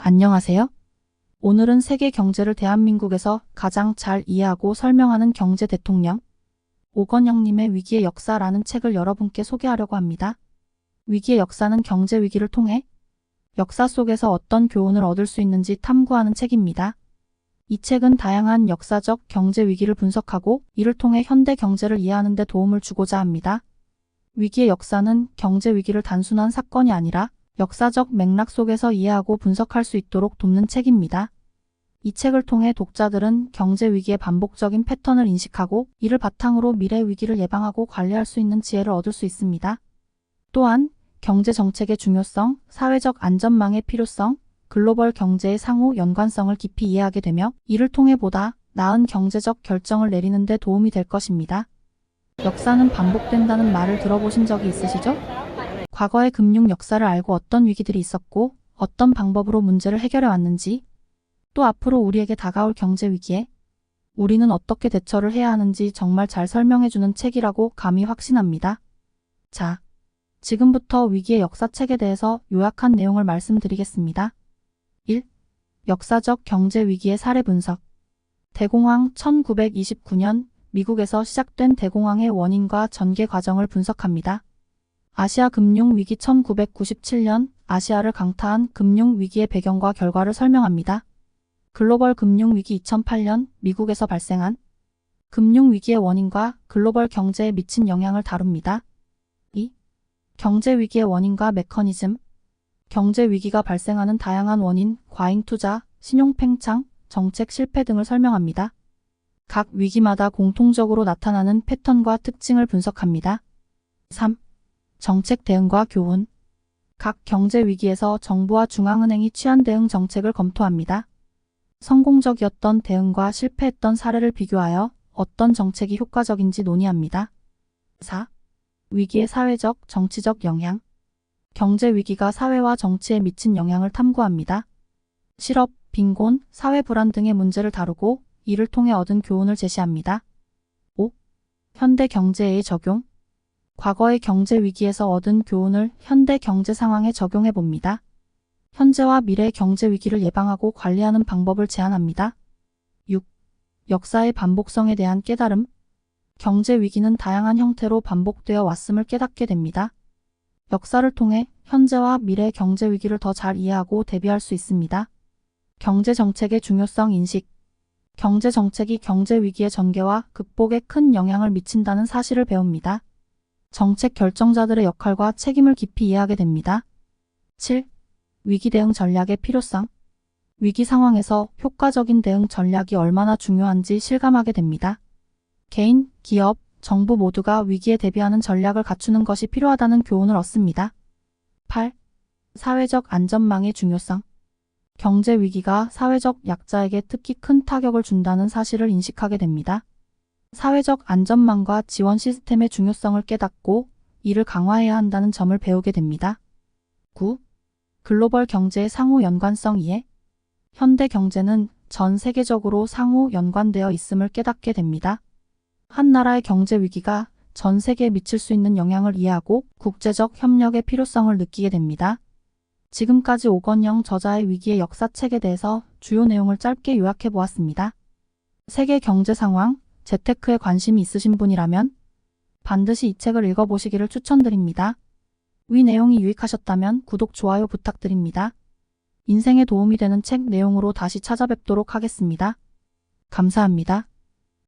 안녕하세요. 오늘은 세계 경제를 대한민국에서 가장 잘 이해하고 설명하는 경제 대통령 오건영님의 위기의 역사라는 책을 여러분께 소개하려고 합니다. 위기의 역사는 경제 위기를 통해 역사 속에서 어떤 교훈을 얻을 수 있는지 탐구하는 책입니다. 이 책은 다양한 역사적 경제 위기를 분석하고 이를 통해 현대 경제를 이해하는 데 도움을 주고자 합니다. 위기의 역사는 경제 위기를 단순한 사건이 아니라 역사적 맥락 속에서 이해하고 분석할 수 있도록 돕는 책입니다. 이 책을 통해 독자들은 경제 위기의 반복적인 패턴을 인식하고 이를 바탕으로 미래 위기를 예방하고 관리할 수 있는 지혜를 얻을 수 있습니다. 또한 경제 정책의 중요성, 사회적 안전망의 필요성, 글로벌 경제의 상호 연관성을 깊이 이해하게 되며 이를 통해 보다 나은 경제적 결정을 내리는 데 도움이 될 것입니다. 역사는 반복된다는 말을 들어보신 적이 있으시죠? 과거의 금융 역사를 알고 어떤 위기들이 있었고 어떤 방법으로 문제를 해결해 왔는지, 또 앞으로 우리에게 다가올 경제 위기에 우리는 어떻게 대처를 해야 하는지 정말 잘 설명해주는 책이라고 감히 확신합니다. 자, 지금부터 위기의 역사책에 대해서 요약한 내용을 말씀드리겠습니다. 1. 역사적 경제 위기의 사례 분석. 대공황 1929년 미국에서 시작된 대공황의 원인과 전개 과정을 분석합니다. 아시아 금융위기 1997년 아시아를 강타한 금융위기의 배경과 결과를 설명합니다. 글로벌 금융위기 2008년 미국에서 발생한 금융위기의 원인과 글로벌 경제에 미친 영향을 다룹니다. 2. 경제위기의 원인과 메커니즘. 경제위기가 발생하는 다양한 원인, 과잉투자, 신용팽창, 정책 실패 등을 설명합니다. 각 위기마다 공통적으로 나타나는 패턴과 특징을 분석합니다. 3. 정책 대응과 교훈. 각 경제 위기에서 정부와 중앙은행이 취한 대응 정책을 검토합니다. 성공적이었던 대응과 실패했던 사례를 비교하여 어떤 정책이 효과적인지 논의합니다. 4. 위기의 사회적, 정치적 영향. 경제 위기가 사회와 정치에 미친 영향을 탐구합니다. 실업, 빈곤, 사회 불안 등의 문제를 다루고 이를 통해 얻은 교훈을 제시합니다. 5. 현대 경제의 적용. 과거의 경제 위기에서 얻은 교훈을 현대 경제 상황에 적용해 봅니다. 현재와 미래의 경제 위기를 예방하고 관리하는 방법을 제안합니다. 6. 역사의 반복성에 대한 깨달음. 경제 위기는 다양한 형태로 반복되어 왔음을 깨닫게 됩니다. 역사를 통해 현재와 미래의 경제 위기를 더 잘 이해하고 대비할 수 있습니다. 경제 정책의 중요성 인식. 경제 정책이 경제 위기의 전개와 극복에 큰 영향을 미친다는 사실을 배웁니다. 정책 결정자들의 역할과 책임을 깊이 이해하게 됩니다. 7. 위기 대응 전략의 필요성. 위기 상황에서 효과적인 대응 전략이 얼마나 중요한지 실감하게 됩니다. 개인, 기업, 정부 모두가 위기에 대비하는 전략을 갖추는 것이 필요하다는 교훈을 얻습니다. 8. 사회적 안전망의 중요성. 경제 위기가 사회적 약자에게 특히 큰 타격을 준다는 사실을 인식하게 됩니다. 사회적 안전망과 지원 시스템의 중요성을 깨닫고 이를 강화해야 한다는 점을 배우게 됩니다. 9. 글로벌 경제의 상호 연관성 이해. 현대 경제는 전 세계적으로 상호 연관되어 있음을 깨닫게 됩니다. 한 나라의 경제 위기가 전 세계에 미칠 수 있는 영향을 이해하고 국제적 협력의 필요성을 느끼게 됩니다. 지금까지 오건영 저자의 위기의 역사책에 대해서 주요 내용을 짧게 요약해 보았습니다. 세계 경제 상황, 재테크에 관심이 있으신 분이라면 반드시 이 책을 읽어보시기를 추천드립니다. 위 내용이 유익하셨다면 구독, 좋아요 부탁드립니다. 인생에 도움이 되는 책 내용으로 다시 찾아뵙도록 하겠습니다. 감사합니다.